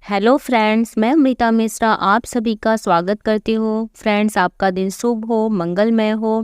Hello friends, मैं अमृता मिश्रा आप सभी का स्वागत करती हूँ। फ्रेंड्स, आपका दिन शुभ हो, मंगलमय हो।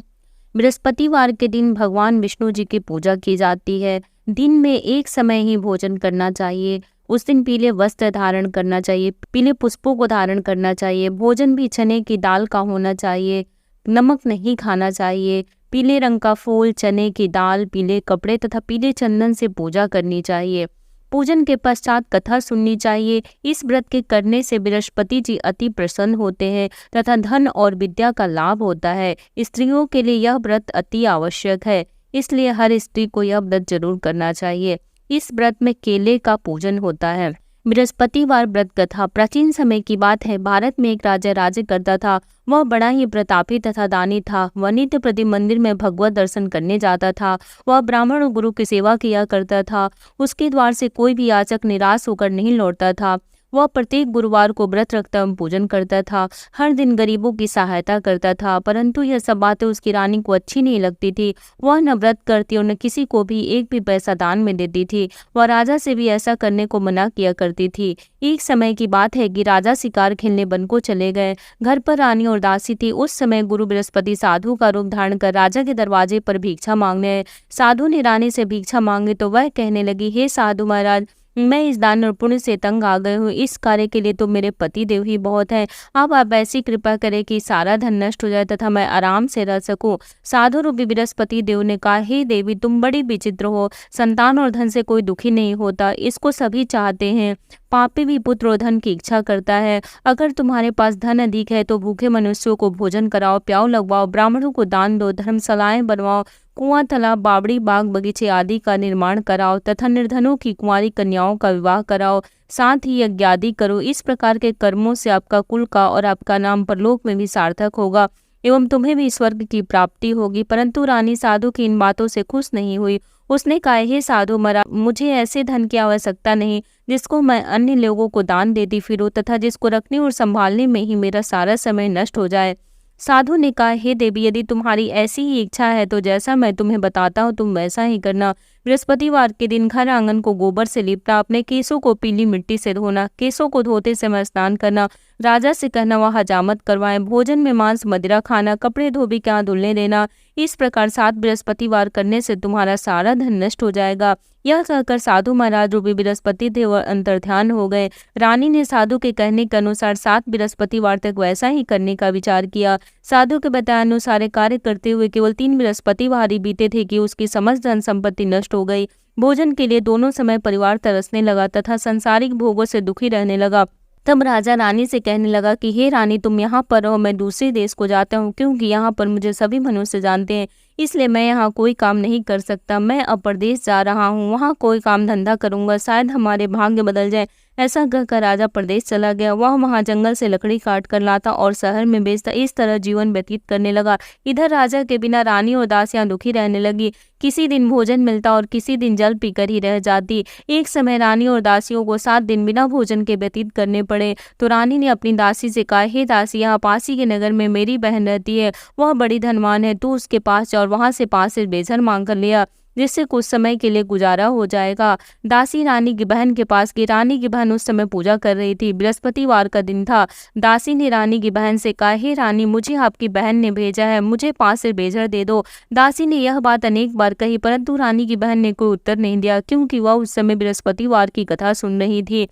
बृहस्पतिवार के दिन भगवान विष्णु जी की पूजा की जाती है। दिन में एक समय ही भोजन करना चाहिए। उस दिन पीले वस्त्र धारण करना चाहिए, पीले पुष्पों को धारण करना चाहिए। भोजन भी चने की दाल का होना चाहिए। नमक नहीं खाना चाहिए। पीले रंग का फूल, चने की दाल, पीले कपड़े तथा पीले चंदन से पूजा करनी चाहिए। पूजन के पश्चात कथा सुननी चाहिए। इस व्रत के करने से बृहस्पति जी अति प्रसन्न होते हैं तथा धन और विद्या का लाभ होता है। स्त्रियों के लिए यह व्रत अति आवश्यक है, इसलिए हर स्त्री को यह व्रत जरूर करना चाहिए। इस व्रत में केले का पूजन होता है। बृहस्पतिवार व्रत कथा प्राचीन समय की बात है। भारत में एक राजा राज्य करता था। वह बड़ा ही प्रतापी तथा दानी था। वह नित्य प्रति मंदिर में भगवत दर्शन करने जाता था। वह ब्राह्मण और गुरु की सेवा किया करता था। उसके द्वार से कोई भी याचक निराश होकर नहीं लौटता था। वह प्रत्येक गुरुवार को व्रत रखता एवं पूजन करता था। हर दिन गरीबों की सहायता करता था, परंतु यह सब बातें उसकी रानी को अच्छी नहीं लगती थी। वह न व्रत करती और न किसी को भी एक भी पैसा दान में देती थी। वह राजा से भी ऐसा करने को मना किया करती थी। एक समय की बात है कि राजा शिकार खेलने वन को चले गए। घर पर रानी और दासी थी। उस समय गुरु बृहस्पति साधु का रूप धारण कर राजा के दरवाजे पर भिक्षा मांगने आए। साधु ने रानी से भिक्षा मांगी तो वह कहने लगी, हे साधु महाराज, मैं इस दान और पुण्य से तंग आ गए हूँ। इस कार्य के लिए तो मेरे पति देव ही बहुत हैं। अब आप ऐसी कृपा करें कि सारा धन नष्ट हो जाए तथा मैं आराम से रह सकूं। साधु रूपी बृहस्पति देव ने कहा, हे देवी, तुम बड़ी विचित्र हो। संतान और धन से कोई दुखी नहीं होता, इसको सभी चाहते हैं। पापी भी पुत्र और धन की इच्छा करता है। अगर तुम्हारे पास धन अधिक है तो भूखे मनुष्यों को भोजन कराओ, प्याऊ लगवाओ, ब्राह्मणों को दान दो, धर्मशालाएं बनवाओ, कुआं, तालाब, बावड़ी, बाग बगीचे आदि का निर्माण कराओ तथा निर्धनों की कुंवारी कन्याओं का विवाह कराओ। साथ ही यज्ञ आदि करो। इस प्रकार के कर्मों से आपका कुल का और आपका नाम परलोक में भी सार्थक होगा एवं तुम्हें भी स्वर्ग की प्राप्ति होगी। परंतु रानी साधु की इन बातों से खुश नहीं हुई। उसने कहा, हे साधु महाराज, मुझे ऐसे धन की आवश्यकता नहीं जिसको मैं अन्य लोगों को दान देती फिरूं तथा जिसको रखने और संभालने में ही मेरा सारा समय नष्ट हो जाए। साधु ने कहा, हे देवी, यदि तुम्हारी ऐसी ही इच्छा है तो जैसा मैं तुम्हें बताता हूँ तुम वैसा ही करना। बृहस्पतिवार के दिन घर आंगन को गोबर से लीपना, अपने केसों को पीली मिट्टी से धोना, केसों को धोते समय स्नान करना, राजा से कहना वह हजामत करवाएं, भोजन में मांस मदिरा खाना, कपड़े धोबी के यहाँ धुलने देना। इस प्रकार 7 बृहस्पतिवार करने से तुम्हारा सारा धन नष्ट हो जाएगा। यह कहकर साधु महाराज रूपी बृहस्पति देव अंतर्ध्यान हो गए। रानी ने साधु के कहने के अनुसार 7 बृहस्पतिवार तक वैसा ही करने का विचार किया। साधु के बताए अनुसार कार्य करते हुए केवल 3 बृहस्पतिवार ही बीते थे कि उसकी समस्त धन संपत्ति नष्ट हो गई। भोजन के लिए दोनों समय परिवार तरसने लगा तथा सांसारिक भोगों से दुखी रहने लगा। तब राजा रानी से कहने लगा कि हे रानी, तुम यहाँ पर रहो, मैं दूसरे देश को जाता हूँ, क्योंकि यहाँ पर मुझे सभी मनुष्य जानते हैं, इसलिए मैं यहाँ कोई काम नहीं कर सकता। मैं अप्रदेश जा रहा हूँ, वहाँ कोई काम धंधा करूँगा, शायद हमारे भाग्य बदल जाए। ऐसा कहकर राजा प्रदेश चला गया। वह वहाँ जंगल से लकड़ी काट कर लाता और शहर में बेचता। इस तरह जीवन व्यतीत करने लगा। इधर राजा के बिना रानी और दासियां दुखी रहने लगी। किसी दिन भोजन मिलता और किसी दिन जल पीकर ही रह जाती। एक समय रानी और दासियों को 7 दिन बिना भोजन के व्यतीत करने पड़े। तो रानी ने अपनी दासी से कहा, हे दासी, यहाँ पास ही के नगर में मेरी बहन रहती है, वह बड़ी धनवान है, तू उसके पास जा और वहां से 5 से बेजर मांग कर लिया, जिससे कुछ समय के लिए गुजारा हो जाएगा। दासी रानी की बहन के पास गई। रानी की बहन उस समय पूजा कर रही थी। बृहस्पतिवार का दिन था। दासी ने रानी की बहन से कहा, हे रानी, मुझे आपकी बहन ने भेजा है, मुझे 5 से बेजर दे दो। दासी ने यह बात अनेक बार कही, परंतु रानी की बहन ने कोई उत्तर नहीं दिया, क्योंकि वह उस समय बृहस्पतिवार की कथा सुन रही थी।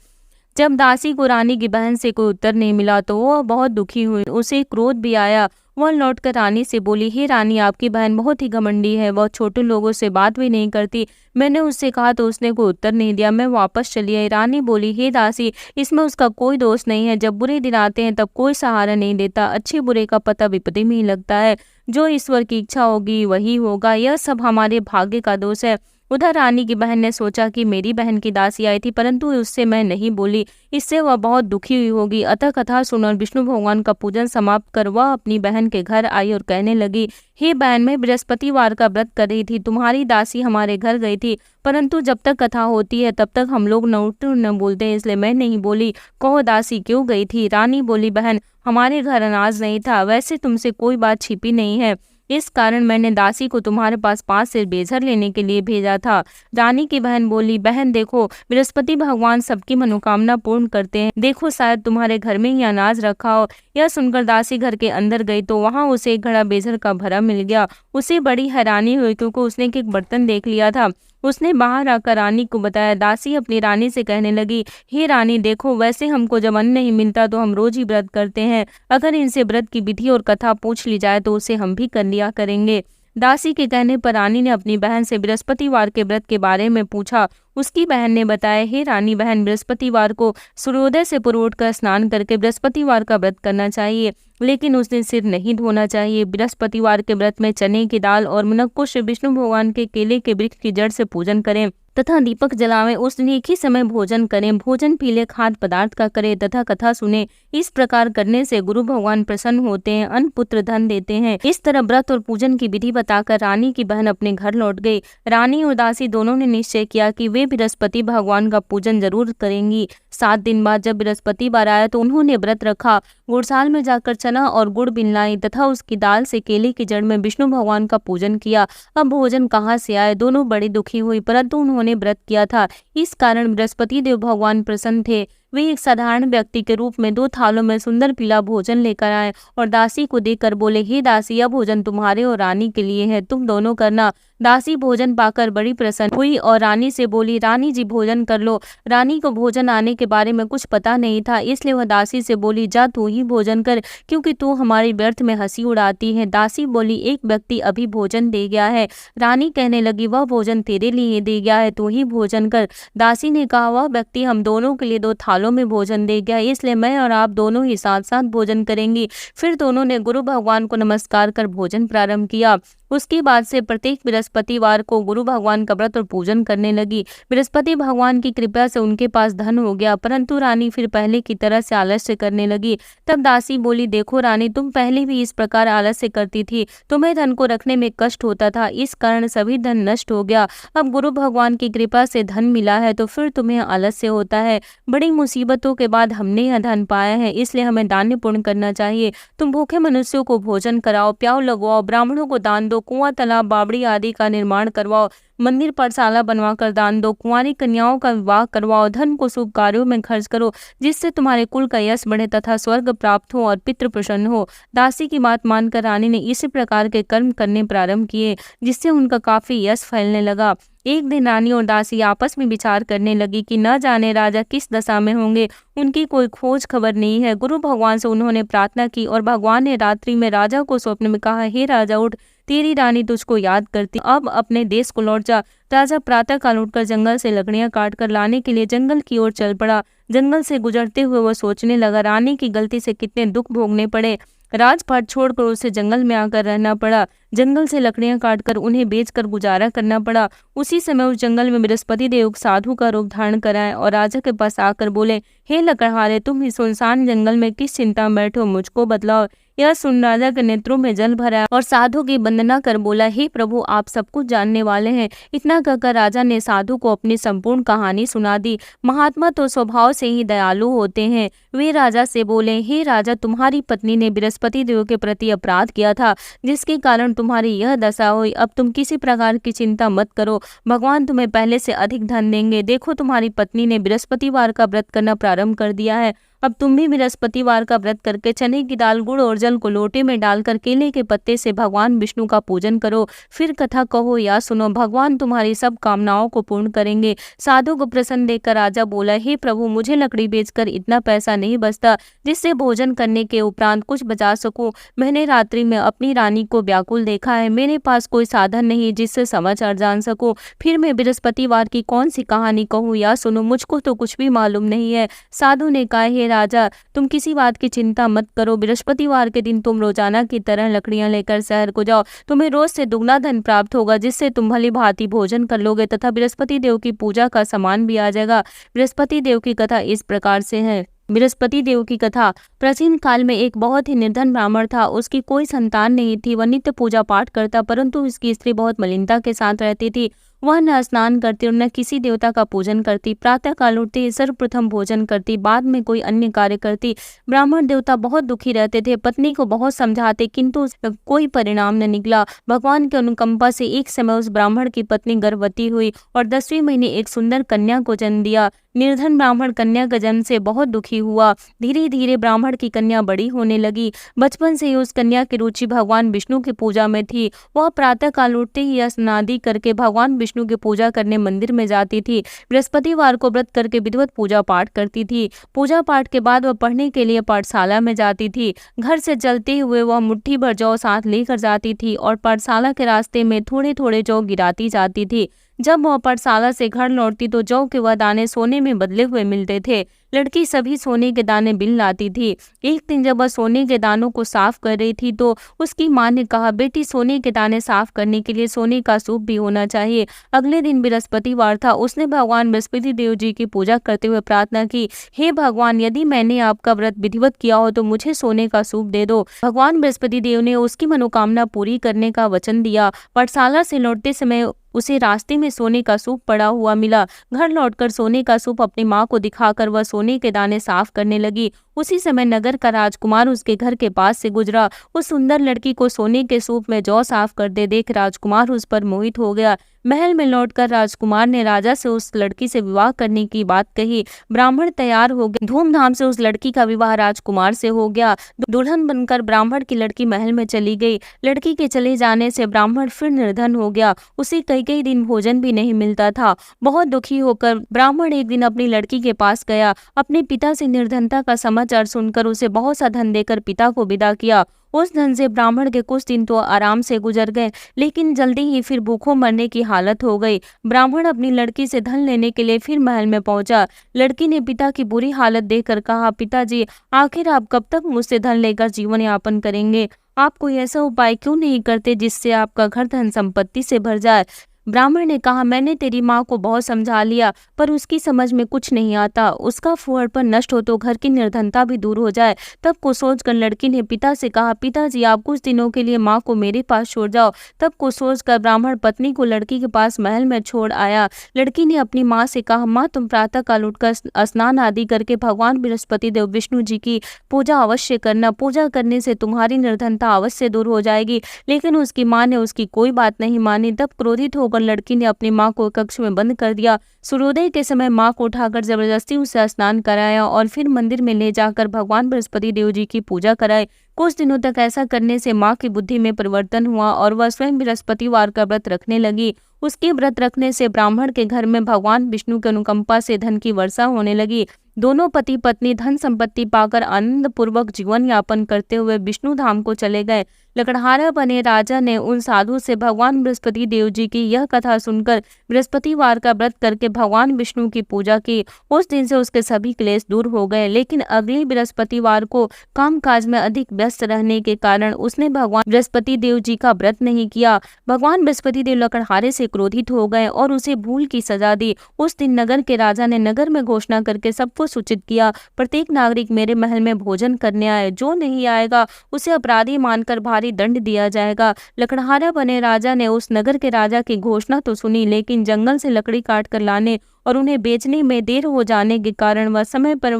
जब दासी को रानी की बहन से कोई उत्तर नहीं मिला तो वह बहुत दुखी हुई। उसे क्रोध भी आया। वह लौटकर रानी से बोली, हे रानी, आपकी बहन बहुत ही घमंडी है, वह छोटे लोगों से बात भी नहीं करती। मैंने उससे कहा तो उसने कोई उत्तर नहीं दिया, मैं वापस चली आई। रानी बोली, हे दासी, इसमें उसका कोई दोष नहीं है। जब बुरे दिन आते हैं तब कोई सहारा नहीं देता। अच्छे बुरे का पता विपत्ति में ही लगता है। जो ईश्वर की इच्छा होगी वही होगा। यह सब हमारे भाग्य का दोष है। उधर रानी की बहन ने सोचा कि मेरी बहन की दासी आई थी, परंतु उससे मैं नहीं बोली, इससे वह बहुत दुखी हुई होगी। अतः कथा सुनकर विष्णु भगवान का पूजन समाप्त कर वह अपनी बहन के घर आई और कहने लगी, हे बहन, मैं बृहस्पतिवार का व्रत कर रही थी, तुम्हारी दासी हमारे घर गई थी, परंतु जब तक कथा होती है तब तक हम लोग न उठते न बोलते हैं, इसलिए मैं नहीं बोली। कहो दासी, क्यों गई थी? रानी बोली, बहन, हमारे घर अनाज नहीं था, वैसे तुमसे कोई बात छिपी नहीं है। इस कारण मैंने दासी को तुम्हारे पास 5 सिर बेझर लेने के लिए भेजा था। रानी की बहन बोली, बहन देखो, बृहस्पति भगवान सबकी मनोकामना पूर्ण करते हैं। देखो शायद तुम्हारे घर में ही अनाज रखा हो। यह सुनकर दासी घर के अंदर गई तो वहां उसे एक घड़ा बेझर का भरा मिल गया। उसे बड़ी हैरानी हुई क्योंकि उसने एक बर्तन देख लिया था। उसने बाहर आकर रानी को बताया। दासी अपनी रानी से कहने लगी, हे रानी देखो, वैसे हमको जब अन्न नहीं मिलता तो हम रोज ही व्रत करते हैं। अगर इनसे व्रत की विधि और कथा पूछ ली जाए तो उसे हम भी कर लिया करेंगे। दासी के कहने पर रानी ने अपनी बहन से बृहस्पतिवार के व्रत के बारे में पूछा। उसकी बहन ने बताया, हे रानी बहन, बृहस्पतिवार को सूर्योदय से पूर्व उठकर स्नान करके बृहस्पतिवार का व्रत करना चाहिए, लेकिन उस दिन सिर नहीं धोना चाहिए। बृहस्पतिवार के व्रत में चने की दाल और मुनक्को से विष्णु भगवान के केले के वृक्ष की जड़ से पूजन करें तथा दीपक जलावें। उस दिन एक ही समय भोजन करें। भोजन पीले खाद्य पदार्थ का करें तथा कथा सुने। इस प्रकार करने से गुरु भगवान प्रसन्न होते हैं, अन्न पुत्र धन देते हैं। इस तरह व्रत और पूजन की विधि बताकर रानी की बहन अपने घर लौट गई। रानी और दासी दोनों ने निश्चय किया कि वे बृहस्पति भगवान का पूजन जरूर करेंगी। 7 दिन बाद जब बृहस्पतिवार आया तो उन्होंने व्रत रखा। गुड़साल में जाकर चना और गुड़ बिन लाई तथा उसकी दाल से केले की जड़ में विष्णु भगवान का पूजन किया। अब भोजन कहाँ से आए? दोनों बड़ी दुखी हुई, परंतु उन्होंने व्रत किया था, इस कारण बृहस्पति देव भगवान प्रसन्न थे। वे एक साधारण व्यक्ति के रूप में 2 थालों में सुंदर पीला भोजन लेकर आए और दासी को देकर बोले, हे दासी, यह भोजन तुम्हारे और रानी के लिए है, तुम दोनों करना। दासी भोजन पाकर बड़ी प्रसन्न हुई और रानी से बोली, रानी जी भोजन कर लो। रानी को भोजन आने के बारे में कुछ पता नहीं था, इसलिए वह दासी से बोली, जा तू ही भोजन कर, क्योंकि तू हमारी व्यर्थ में हंसी उड़ाती है। दासी बोली, एक व्यक्ति अभी भोजन दे गया है। रानी कहने लगी, वह भोजन तेरे लिए दे गया है, तू ही भोजन कर। दासी ने कहा, वह व्यक्ति हम दोनों के लिए 2 थालों में भोजन दे गया, इसलिए मैं और आप दोनों ही साथ साथ भोजन करेंगी। फिर दोनों ने गुरु भगवान को नमस्कार कर भोजन प्रारंभ किया। उसके बाद से प्रत्येक बृहस्पतिवार को गुरु भगवान का व्रत और पूजन करने लगी। बृहस्पति भगवान की कृपा से उनके पास धन हो गया, परंतु रानी फिर पहले की तरह से आलस्य करने लगी। तब दासी बोली, देखो रानी, तुम पहले भी इस प्रकार आलस्य करती थी, तुम्हें धन को रखने में कष्ट होता था, इस कारण सभी धन नष्ट हो गया। अब गुरु भगवान की कृपा से धन मिला है तो फिर तुम्हें आलस्य होता है। बड़ी मुसीबतों के बाद हमने यह धन पाया है, इसलिए हमें दान पुण्य करना चाहिए। तुम भूखे मनुष्यों को भोजन कराओ, प्याऊ लगवाओ, ब्राह्मणों को दान दो, कुआं, तालाब, बावड़ी आदि का निर्माण करवाओ, मंदिर पाठशाला बनवाकर दान दो, कुंवारी कन्याओं का विवाह करवाओ, धन को शुभ कार्यों में खर्च करो, जिससे तुम्हारे कुल का यश बढ़े तथा स्वर्ग प्राप्त हो और पितृ प्रसन्न हो। दासी की बात मानकर रानी ने इसी प्रकार के कर्म करने प्रारंभ किए, जिससे उनका काफी यश फैलने लगा। एक दिन रानी और दासी आपस में विचार करने लगी कि न जाने राजा किस दशा में होंगे, उनकी कोई खोज खबर नहीं है। गुरु भगवान से उन्होंने प्रार्थना की और भगवान ने रात्रि में राजा को स्वप्न में कहा, हे राजा उठ, तेरी रानी तुझको याद करती, अब अपने देश को लौट जा। राजा प्रातः काल उठकर जंगल से लकड़ियां काट कर लाने के लिए जंगल की ओर चल पड़ा। जंगल से गुजरते हुए वह सोचने लगा, रानी की गलती से कितने दुख भोगने पड़े। राजपाट छोड़कर उसे जंगल में आकर रहना पड़ा। जंगल से लकड़ियां काटकर उन्हें बेचकर गुजारा करना पड़ा। उसी समय उस जंगल में बृहस्पति देव साधु का रूप धारण कराए और राजा के पास आकर बोले, हे लकड़हारे, तुम इस सुनसान जंगल में किस चिंता में बैठे हो, मुझको बतलाओ। यह सुन राजा के नेत्रों में जल भरा और साधु की वंदना कर बोला, हे प्रभु, आप सब कुछ जानने वाले हैं। इतना कहकर राजा ने साधु को अपनी संपूर्ण कहानी सुना दी। महात्मा तो स्वभाव से ही दयालु होते हैं। वे राजा से बोले, हे राजा, तुम्हारी पत्नी ने बृहस्पति देव के प्रति अपराध किया था, जिसके कारण तुम्हारी यह दशा हुई। अब तुम किसी प्रकार की चिंता मत करो, भगवान तुम्हें पहले से अधिक धन देंगे। देखो, तुम्हारी पत्नी ने बृहस्पतिवार का व्रत करना प्रारंभ कर दिया है। अब तुम भी बृहस्पतिवार का व्रत करके चने की दाल, गुड़ और जल को लोटे में डालकर केले के पत्ते से भगवान विष्णु का पूजन करो। फिर कथा कहो या सुनो, भगवान तुम्हारी सब कामनाओं को पूर्ण करेंगे। साधु को प्रसन्न देखकर राजा बोला, हे प्रभु, मुझे लकड़ी बेचकर इतना पैसा नहीं बचता जिससे भोजन करने के उपरांत कुछ बचा सकूं। मैंने रात्रि में अपनी रानी को व्याकुल देखा है। मेरे पास कोई साधन नहीं जिससे समाचार जान सकूं। फिर मैं बृहस्पतिवार की कौन सी कहानी कहूँ या सुनो, मुझको तो कुछ भी मालूम नहीं है। साधु ने कहा, हे राजा, तुम किसी बात की चिंता मत करो। बृहस्पतिवार के दिन तुम रोजाना की तरह लकड़ियां लेकर शहर को जाओ। तुम्हें रोज से दुगना धन प्राप्त होगा, जिससे तुम भली भांति भोजन कर लोगे तथा बृहस्पति देव की पूजा का सामान भी आ जाएगा। बृहस्पति देव की कथा इस प्रकार से है। बृहस्पति देव की कथा। प्राचीन काल में एक बहुत ही निर्धन ब्राह्मण था। उसकी कोई संतान नहीं थी। वह नित्य पूजा पाठ करता, परंतु उसकी स्त्री बहुत मलिनता के साथ रहती थी। वह न स्नान करती और न किसी देवता का पूजन करती। प्रातः काल उठते ही सर्वप्रथम भोजन करती, बाद में कोई अन्य कार्य करती। ब्राह्मण देवता बहुत दुखी रहते थे, पत्नी को बहुत समझाते किंतु कोई परिणाम न निकला। भगवान की अनुकंपा से एक समय उस ब्राह्मण की पत्नी गर्भवती हुई और 10वें महीने एक सुंदर कन्या को जन्म दिया। निर्धन ब्राह्मण कन्या के जन्म से बहुत दुखी हुआ। धीरे धीरे ब्राह्मण की कन्या बड़ी होने लगी। बचपन से ही उस कन्या की रुचि भगवान विष्णु की पूजा में थी। वह प्रातः काल उठते ही स्नादि करके भगवान विष्णु की पूजा करने मंदिर में जाती थी। बृहस्पतिवार को व्रत करके विधिवत पूजा पाठ करती थी। पूजा पाठ के बाद वह पढ़ने के लिए पाठशाला में जाती थी। घर से चलते हुए वह मुट्ठी भर जौ साथ लेकर जाती थी और पाठशाला के रास्ते में थोड़े थोड़े जौ गिराती जाती थी। जब वह पाठशाला से घर लौटती तो जौ के वह दाने सोने में बदले हुए मिलते थे। लड़की सभी सोने के दाने बिन लाती थी। एक दिन जब वह सोने के दानों को साफ कर रही थी तो उसकी माँ ने कहा, बेटी सोने के दाने साफ करने के लिए सोने का सूप भी होना चाहिए। अगले दिन बृहस्पतिवार था। उसने भगवान बृहस्पति देव जी की पूजा करते हुए प्रार्थना की, हे भगवान, यदि मैंने आपका व्रत विधिवत किया हो तो मुझे सोने का सूप दे दो। भगवान बृहस्पति देव ने उसकी मनोकामना पूरी करने का वचन दिया। पाठशाला से लौटते समय उसे रास्ते में सोने का सूप पड़ा हुआ मिला। घर लौटकर सोने का सूप अपनी माँ को दिखाकर वह सोने के दाने साफ करने लगी। उसी समय नगर का राजकुमार उसके घर के पास से गुजरा। उस सुंदर लड़की को सोने के सूप में जौ साफ करते देख राजकुमार उस पर मोहित हो गया। महल में लौटकर राजकुमार ने राजा से उस लड़की से विवाह करने की बात कही। ब्राह्मण तैयार हो गए। धूमधाम से उस लड़की का विवाह राजकुमार से हो गया। दुल्हन बनकर ब्राह्मण की लड़की महल में चली गई। लड़की के चले जाने से ब्राह्मण फिर निर्धन हो गया। उसे कई दिन भोजन भी नहीं मिलता था। बहुत दुखी होकर ब्राह्मण एक दिन अपनी लड़की के पास गया। अपने पिता से निर्धनता का समाचार सुनकर उसे बहुत सा धन देकर पिता को विदा किया। उस धन से ब्राह्मण के कुछ दिन तो आराम से गुजर गए, लेकिन जल्दी ही फिर भूखों मरने की हालत हो गई। ब्राह्मण अपनी लड़की से धन लेने के लिए फिर महल में पहुंचा। लड़की ने पिता की बुरी हालत देखकर कहा, पिताजी, आखिर आप कब तक मुझसे धन लेकर जीवन यापन करेंगे? आप कोई ऐसा उपाय क्यों नहीं करते जिससे आपका घर धन संपत्ति से भर जाए? ब्राह्मण ने कहा, मैंने तेरी माँ को बहुत समझा लिया पर उसकी समझ में कुछ नहीं आता। उसका फुहड़पन नष्ट हो तो घर की निर्धनता भी दूर हो जाए। तब को सोचकर लड़की ने पिता से कहा, पिताजी, आप कुछ दिनों के लिए माँ को मेरे पास छोड़ जाओ। तब को सोचकर ब्राह्मण पत्नी को लड़की के पास महल में छोड़ आया। लड़की ने अपनी माँ से कहा, माँ, तुम प्रातः काल उठकर स्नान आदि करके भगवान बृहस्पति देव विष्णु जी की पूजा अवश्य करना। पूजा करने से तुम्हारी निर्धनता अवश्य दूर हो जाएगी। लेकिन उसकी माँ ने उसकी कोई बात नहीं मानी। तब क्रोधित होकर लड़की ने अपनी माँ को कक्ष में बंद कर दिया। सूर्योदय के समय माँ को उठाकर जबरदस्ती उसे स्नान कराया और फिर मंदिर में ले जाकर भगवान बृहस्पति देव जी की पूजा कराई। कुछ दिनों तक ऐसा करने से माँ की बुद्धि में परिवर्तन हुआ और वह स्वयं बृहस्पतिवार का व्रत रखने लगी। उसके व्रत रखने से ब्राह्मण के घर में भगवान विष्णु की अनुकंपा से धन की वर्षा होने लगी। दोनों पति पत्नी धन संपत्ति पाकर आनंद पूर्वक जीवन यापन करते हुए विष्णु धाम को चले गए। लकड़हारा बने राजा ने उन साधु से भगवान बृहस्पति देव जी की यह कथा सुनकर बृहस्पतिवार का व्रत करके भगवान विष्णु की पूजा की। उस दिन से उसके सभी क्लेश दूर हो गए। लेकिन अगले बृहस्पतिवार को कामकाज में अधिक व्यस्त रहने के कारण उसने भगवान बृहस्पति देव जी का व्रत नहीं किया। भगवान बृहस्पति देव लकड़हारे से क्रोधित हो गए और उसे भूल की सजा दी। उस दिन नगर के राजा ने नगर में घोषणा करके सबको सूचित किया, प्रत्येक नागरिक मेरे महल में भोजन करने आए। जो नहीं आएगा उसे अपराधी मानकर भारी दंड दिया जाएगा। लकड़हारा बने राजा ने उस नगर के राजा की घोषणा तो सुनी, लेकिन जंगल से लकड़ी काट कर लाने और उन्हें बेचने में देर हो जाने के कारण वह समय पर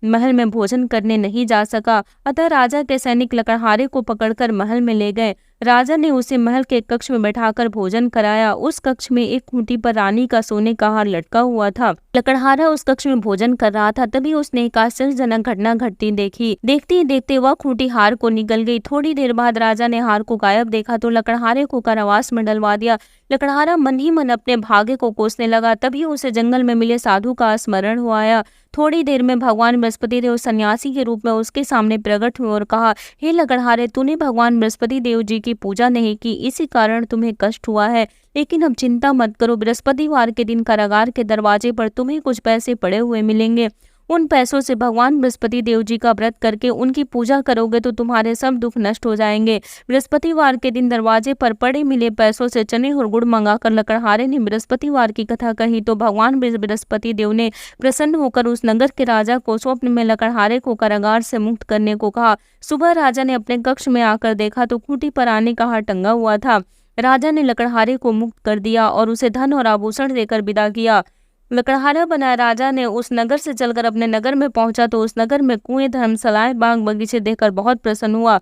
महल में भोजन करने नहीं जा सका। अतः राजा के सैनिक लकड़हारे को पकड़कर महल में ले गए। राजा ने उसे महल के कक्ष में बैठाकर भोजन कराया। उस कक्ष में एक खूंटी पर रानी का सोने का हार लटका हुआ था। लकड़हारा उस कक्ष में भोजन कर रहा था, तभी उसने एक आश्चर्यजनक घटना घटती देखी। देखते ही देखते वह खूंटी हार को निकल गई। थोड़ी देर बाद राजा ने हार को गायब देखा तो लकड़हारे को कारावास में डलवा दिया। लकड़हारा मन ही मन अपने भाग्य को कोसने लगा। तभी उसे जंगल में मिले साधु का स्मरण हो आया। थोड़ी देर में भगवान बृहस्पति देव सन्यासी के रूप में उसके सामने प्रकट हुए और कहा, हे लकड़हारे, तूने भगवान बृहस्पति देव जी की पूजा नहीं की, इसी कारण तुम्हें कष्ट हुआ है। लेकिन अब चिंता मत करो, बृहस्पतिवार के दिन कारागार के दरवाजे पर तुम्हें कुछ पैसे पड़े हुए मिलेंगे। उन पैसों से भगवान बृहस्पति देव जी का व्रत करके उनकी पूजा करोगे तो तुम्हारे सब दुख नष्ट हो जाएंगे। बृहस्पतिवार के दिन दरवाजे पर पड़े मिले पैसों से चने और गुड़ मंगाकर लकड़हारे ने बृहस्पतिवार की कथा कही तो भगवान बृहस्पति देव ने प्रसन्न होकर उस नगर के राजा को स्वप्न में लकड़हारे को कारागार से मुक्त करने को कहा। सुबह राजा ने अपने कक्ष में आकर देखा तो खूंटी पर आने का हार टंगा हुआ था। राजा ने लकड़हारे को मुक्त कर दिया और उसे धन और आभूषण देकर विदा किया। लकड़हारा बनाया राजा ने उस नगर से चलकर अपने नगर में पहुंचा तो उस नगर में कुएं, धर्मशालाएं, बाग बगीचे देखकर बहुत प्रसन्न हुआ।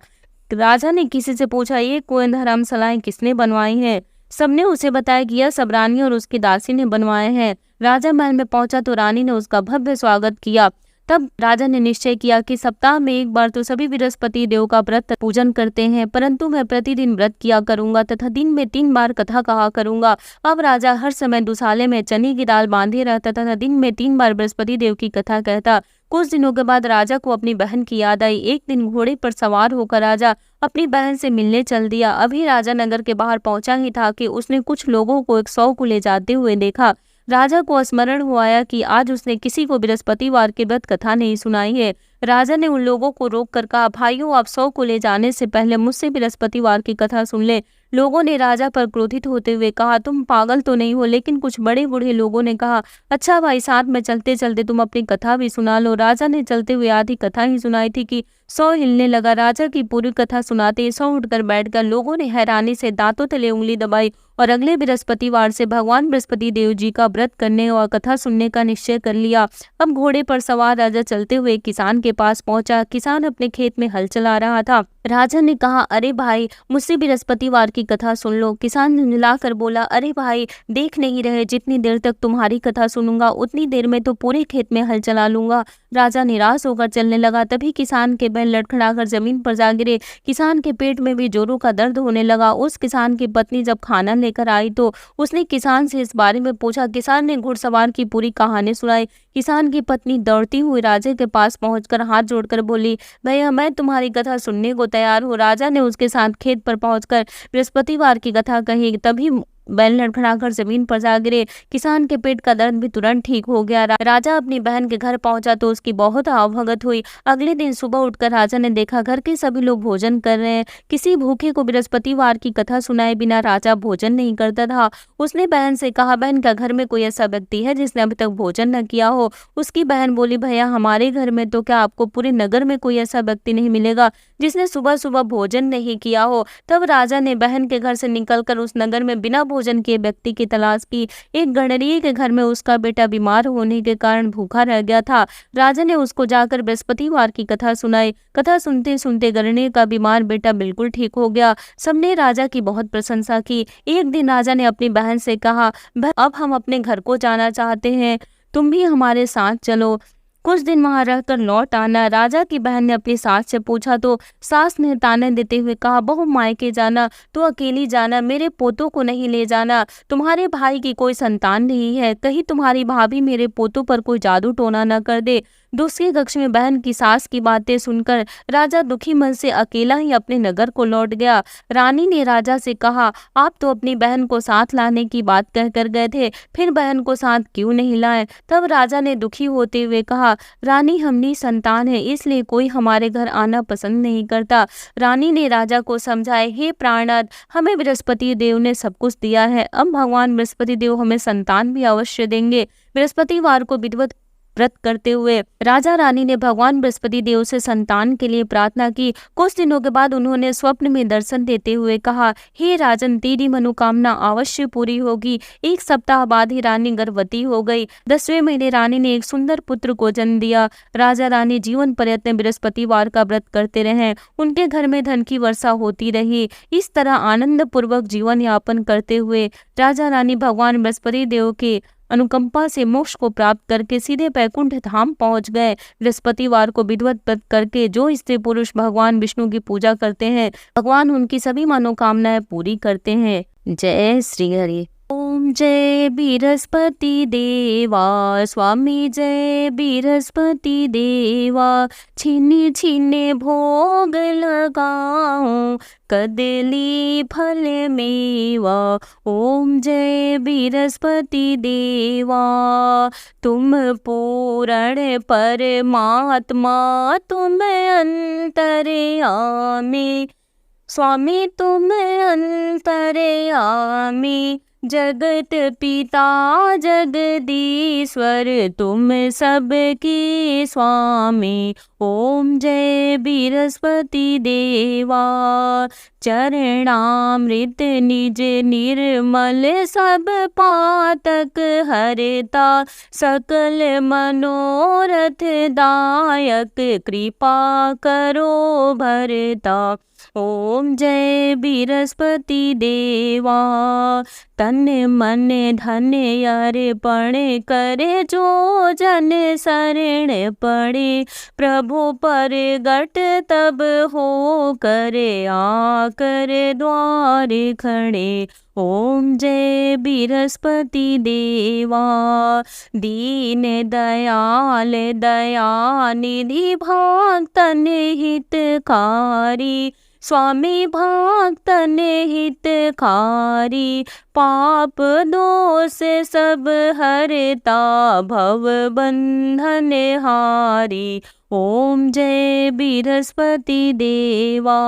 राजा ने किसी से पूछा, ये कुएं, धर्मशालाएं किसने बनवाई हैं? सबने उसे बताया कि यह सब रानी और उसकी दासी ने बनवाए हैं। राजा महल में पहुंचा तो रानी ने उसका भव्य स्वागत किया। तब राजा ने निश्चय किया कि सप्ताह में एक बार तो सभी बृहस्पति देव का व्रत पूजन करते हैं, परंतु मैं प्रतिदिन व्रत किया करूंगा तथा दिन में 3 बार कथा कहा करूंगा। अब राजा हर समय दुसाले में चने की दाल बांधे रहता तथा दिन में 3 बार बृहस्पति देव की कथा कहता। कुछ दिनों के बाद राजा को अपनी बहन की याद आई। एक दिन घोड़े पर सवार होकर राजा अपनी बहन से मिलने चल दिया। अभी राजा नगर के बाहर पहुंचा ही था कि उसने कुछ लोगों को एक शव को ले जाते हुए देखा। राजा को स्मरण हुआ आया कि आज उसने किसी को बृहस्पतिवार की व्रत कथा नहीं सुनाई है। राजा ने उन लोगों को रोककर कहा, भाइयों, आप शव को ले जाने से पहले मुझसे बृहस्पतिवार की कथा सुन ले। लोगों ने राजा पर क्रोधित होते हुए कहा, तुम पागल तो नहीं हो? लेकिन कुछ बड़े बूढ़े लोगों ने कहा, अच्छा भाई, साथ में चलते चलते तुम अपनी कथा भी सुना लो। राजा ने चलते हुए आधी कथा ही सुनाई थी कि सौ हिलने लगा। राजा की पूरी कथा सुनाते ही सौ उठकर बैठ गया। लोगों ने हैरानी से दांतों तले उंगली दबाई और अगले बृहस्पतिवार से भगवान बृहस्पति देव जी का व्रत करने और कथा सुनने का निश्चय कर लिया। अब घोड़े पर सवार राजा चलते हुए किसान के पास पहुंचा। किसान अपने खेत में हल चला रहा था। राजा ने कहा, अरे भाई, मुझसे बृहस्पतिवार की कथा सुन लो। किसान झुंझलाकर बोला, अरे भाई, देख नहीं रहे, जितनी देर तक तुम्हारी कथा सुनूंगा उतनी देर में तो पूरे खेत में हल चला लूंगा। राजा निराश होकर चलने लगा। तभी किसान के बैल लड़खड़ाकर जमीन पर जा गिरे। किसान के पेट में भी जोरों का दर्द होने लगा। उस किसान की पत्नी जब खाना लेकर आई तो उसने किसान से इस बारे में पूछा। किसान ने घुड़सवार की पूरी कहानी सुनाई। किसान की पत्नी दौड़ती हुई राजा के पास पहुंचकर हाथ जोड़कर बोली, भैया, मैं तुम्हारी कथा सुनने को तैयार हूँ। राजा ने उसके साथ खेत पर पहुंचकर बृहस्पतिवार की कथा कही। तभी बैल लड़खड़ाकर जमीन पर जा गिरे। किसान के पेट का दर्द भी तुरंत ठीक हो गया। राजा अपनी बहन के घर पहुंचा तो उसकी बहुत आवभगत हुई। अगले दिन सुबह उठकर राजा ने देखा घर के सभी लोग भोजन कर रहे हैं। किसी भूखे को बृहस्पतिवार की कथा सुनाए बिना राजा भोजन नहीं करता था। उसने बहन से कहा, बहन, का घर में कोई ऐसा व्यक्ति है जिसने अभी तक भोजन न किया हो? उसकी बहन बोली, भैया, हमारे घर में तो क्या आपको पूरे नगर में कोई ऐसा व्यक्ति नहीं मिलेगा जिसने सुबह सुबह भोजन नहीं किया हो? तब राजा ने बहन के घर से निकलकर उस नगर में बिना भोजन के व्यक्ति की तलाश की। एक गणरीय के घर में उसका बेटा बीमार होने के कारण भूखा रह गया था। राजा ने उसको जाकर बृहस्पतिवार की कथा सुनाई। कथा सुनते सुनते गणरीय का बीमार बेटा बिल्कुल ठीक हो गया। सबने राजा की बहुत प्रशंसा की। एक दिन राजा ने अपनी बहन से कहा, अब हम अपने घर को जाना चाहते हैं, तुम भी हमारे साथ चलो, कुछ दिन वहां रहकर लौट आना। राजा की बहन ने अपनी सास से पूछा तो सास ने ताने देते हुए कहा, बहू, मायके जाना तो अकेली जाना, मेरे पोतों को नहीं ले जाना। तुम्हारे भाई की कोई संतान नहीं है, कहीं तुम्हारी भाभी मेरे पोतों पर कोई जादू टोना न कर दे। दूसरे कक्ष में बहन की सास की बातें सुनकर राजा दुखी मन से अकेला ही अपने नगर को लौट गया। रानी ने राजा से कहा, आप तो अपनी बहन को साथ लाने की बात कहकर गए थे, फिर बहन को साथ क्यों नहीं लाए? तब राजा ने दुखी होते हुए कहा, रानी, हम निसंतान है, इसलिए कोई हमारे घर आना पसंद नहीं करता। रानी ने राजा को समझाए, हे प्राणनाथ, हमें बृहस्पति देव ने सब कुछ दिया है, अब भगवान बृहस्पति देव हमें संतान भी अवश्य देंगे। बृहस्पतिवार को विधिवत व्रत करते हुए राजा रानी ने भगवान बृहस्पति देव से संतान के लिए प्रार्थना की। कुछ दिनों के बाद उन्होंने स्वप्न में दर्शन देते हुए कहा, हे राजन, तेरी मनोकामना अवश्य पूरी होगी। 1 सप्ताह बाद ही रानी गर्भवती हो गई। 10वें महीने रानी ने एक सुंदर पुत्र को जन्म दिया। राजा रानी जीवन पर्यंत बृहस्पतिवार का व्रत करते रहे। उनके घर में धन की वर्षा होती रही। इस तरह आनंद पूर्वक जीवन यापन करते हुए राजा रानी भगवान बृहस्पति देव के अनुकंपा से मोक्ष को प्राप्त करके सीधे बैकुंठ धाम पहुंच गए। बृहस्पतिवार को विधिवत व्रत करके जो स्त्री पुरुष भगवान विष्णु की पूजा करते हैं, भगवान उनकी सभी मनोकामनाएं पूरी करते हैं। जय श्री हरि। ओम जय बृहस्पति देवा, स्वामी जय बृहस्पति देवा, छीने छीने भोग लगाऊं, कदली फल मेवा। ओम जय बृहस्पति देवा, तुम पूर्ण परमात्मा, तुम अंतर्यामी, स्वामी तुम अंतर्यामी, जगत पिता जगदीश्वर तुम सबके स्वामी। ओम जय बृहस्पति देवा। चरणामृत निज निर्मल सब पातक हरता। सकल मनोरथ दायक कृपा करो भरता। ओम जय बृहस्पति देवा। तन मन धन अर्पण करे जो जन शरण पड़े। प्रभु परगट तब हो करे आकर द्वार खड़े। ओम जय बृहस्पति देवा। दीन दयाल दयानिधि भक्तन हितकारी। स्वामी भक्तन हितकारी। पाप दोष सब हरता भव बंधन हारी। ओम जय बृहस्पति देवा।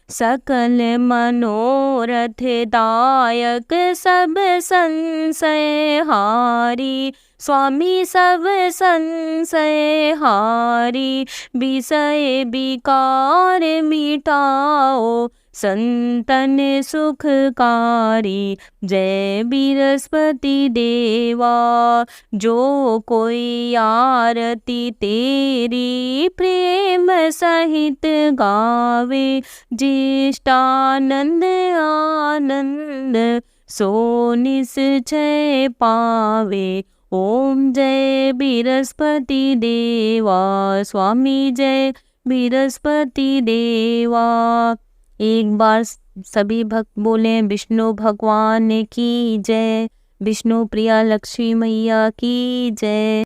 सकल मनोरथ दायक सब संशय हारी। स्वामी सब संशय हारी। विषय विकार मिटाओ संतन सुखकारी। जय बृहस्पति देवा। जो कोई आरती तेरी प्रेम सहित गावे। जिष्टानंद आनंद सो निश्चय पावे। ओम जय बृहस्पति देवा। स्वामी जय बृहस्पति देवा। एक बार सभी भक्त बोलें विष्णु भगवान की जय। विष्णु प्रिया लक्ष्मी मैया की जय।